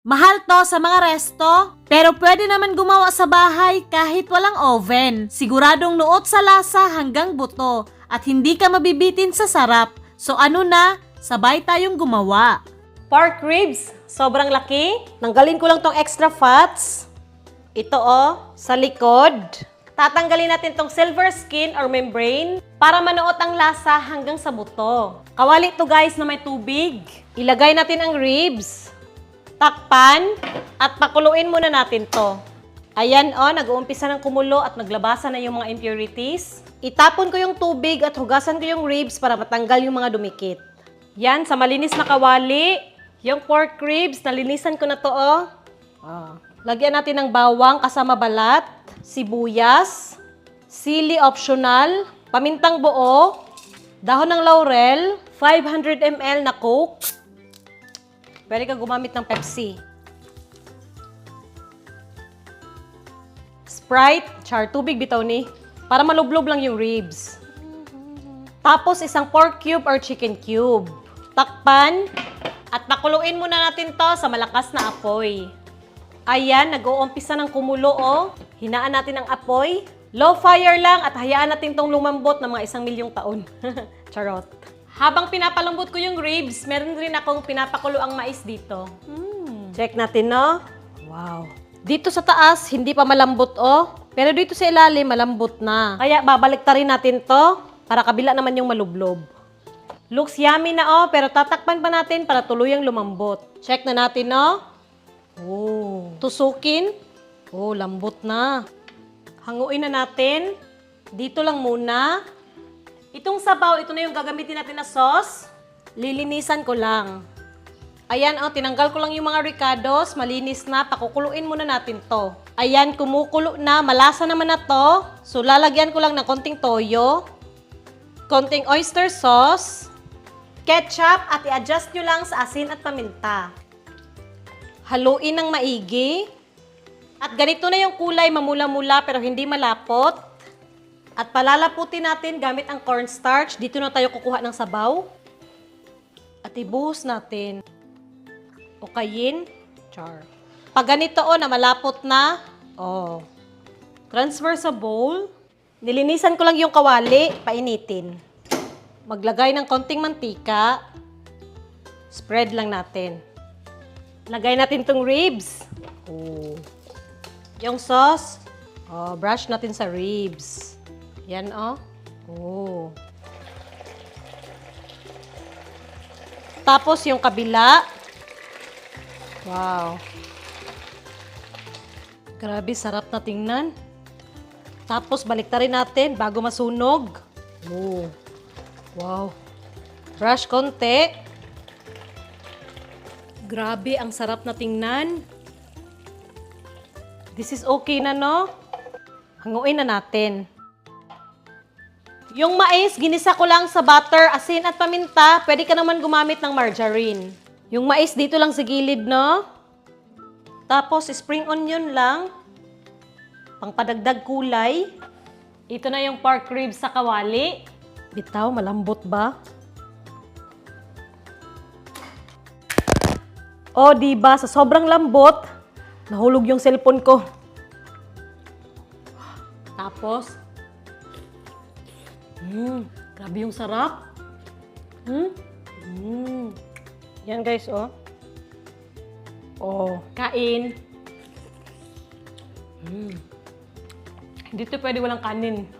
Mahal to sa mga resto, pero pwede naman gumawa sa bahay kahit walang oven. Siguradong nuot sa lasa hanggang buto at hindi ka mabibitin sa sarap. So ano na, sabay tayong gumawa. Pork ribs, sobrang laki. Tanggalin ko lang tong extra fats. Ito sa likod. Tatanggalin natin tong silver skin or membrane para manuot ang lasa hanggang sa buto. Kawali to guys na may tubig. Ilagay natin ang ribs. Takpan at pakuluin muna natin to. Ayan nag-uumpisa ng kumulo at naglabasan na yung mga impurities. Itapon ko yung tubig at hugasan ko yung ribs para matanggal yung mga dumikit. Yan, sa malinis na kawali, yung pork ribs, nalinisan ko na to Lagyan natin ng bawang kasama balat, sibuyas, sili optional, pamintang buo, dahon ng laurel, 500 ml na Coke. Pwede ka gumamit ng Pepsi. Sprite, tubig bitaw ni, para malublob lang yung ribs. Tapos isang pork cube or chicken cube. Takpan at pakuluin muna natin to sa malakas na apoy. Ayan, nag-uumpisa ng kumulo Hinaan natin ang apoy. Low fire lang at hayaan natin tong lumambot ng mga 1,000,000 taon. Charot. Habang pinapalambot ko yung ribs, meron rin akong pinapakulo ang mais dito. Check natin, Wow. Dito sa taas, hindi pa malambot, Pero dito sa ilalim, malambot na. Kaya babaliktarin natin to para kabila naman yung malublob. Looks yummy na, pero tatakpan pa natin para tuluyang lumambot. Check na natin, Tusukin. Lambot na. Hanguin na natin. Dito lang muna. Itong sabaw, ito na yung gagamitin natin na sauce. Lilinisan ko lang. Ayan, tinanggal ko lang yung mga ricados. Malinis na. Pakukuluin muna natin to. Ayan, kumukulo na. Malasa naman na to. So, lalagyan ko lang ng konting toyo. Konting oyster sauce. Ketchup at i-adjust nyo lang sa asin at paminta. Haluin ng maigi. At ganito na yung kulay, mamula-mula pero hindi malapot. At palalaputin natin gamit ang cornstarch. Dito na tayo kukuha ng sabaw. At ibuhos natin. Okayin. Pag ganito na malapot na, transfer sa bowl. Nilinisan ko lang yung kawali, painitin. Maglagay ng konting mantika. Spread lang natin. Lagay natin tong ribs. Yung sauce, brush natin sa ribs. Yan, Tapos yung kabila. Wow. Grabe, sarap na tingnan. Tapos baliktarin natin bago masunog. Wow. Brush konti. Grabe, ang sarap na tingnan. This is okay na, Hanguin na natin. Yung mais, ginisa ko lang sa butter, asin at paminta. Pwede ka naman gumamit ng margarine. Yung mais dito lang sa gilid, Tapos, spring onion lang. Pangpadagdag kulay. Ito na yung pork ribs sa kawali. Bitaw, malambot ba? Diba? Sa sobrang lambot, nahulog yung cellphone ko. Tapos, grabe yung sarap. Yan guys, kain. Dito pwede walang kanin.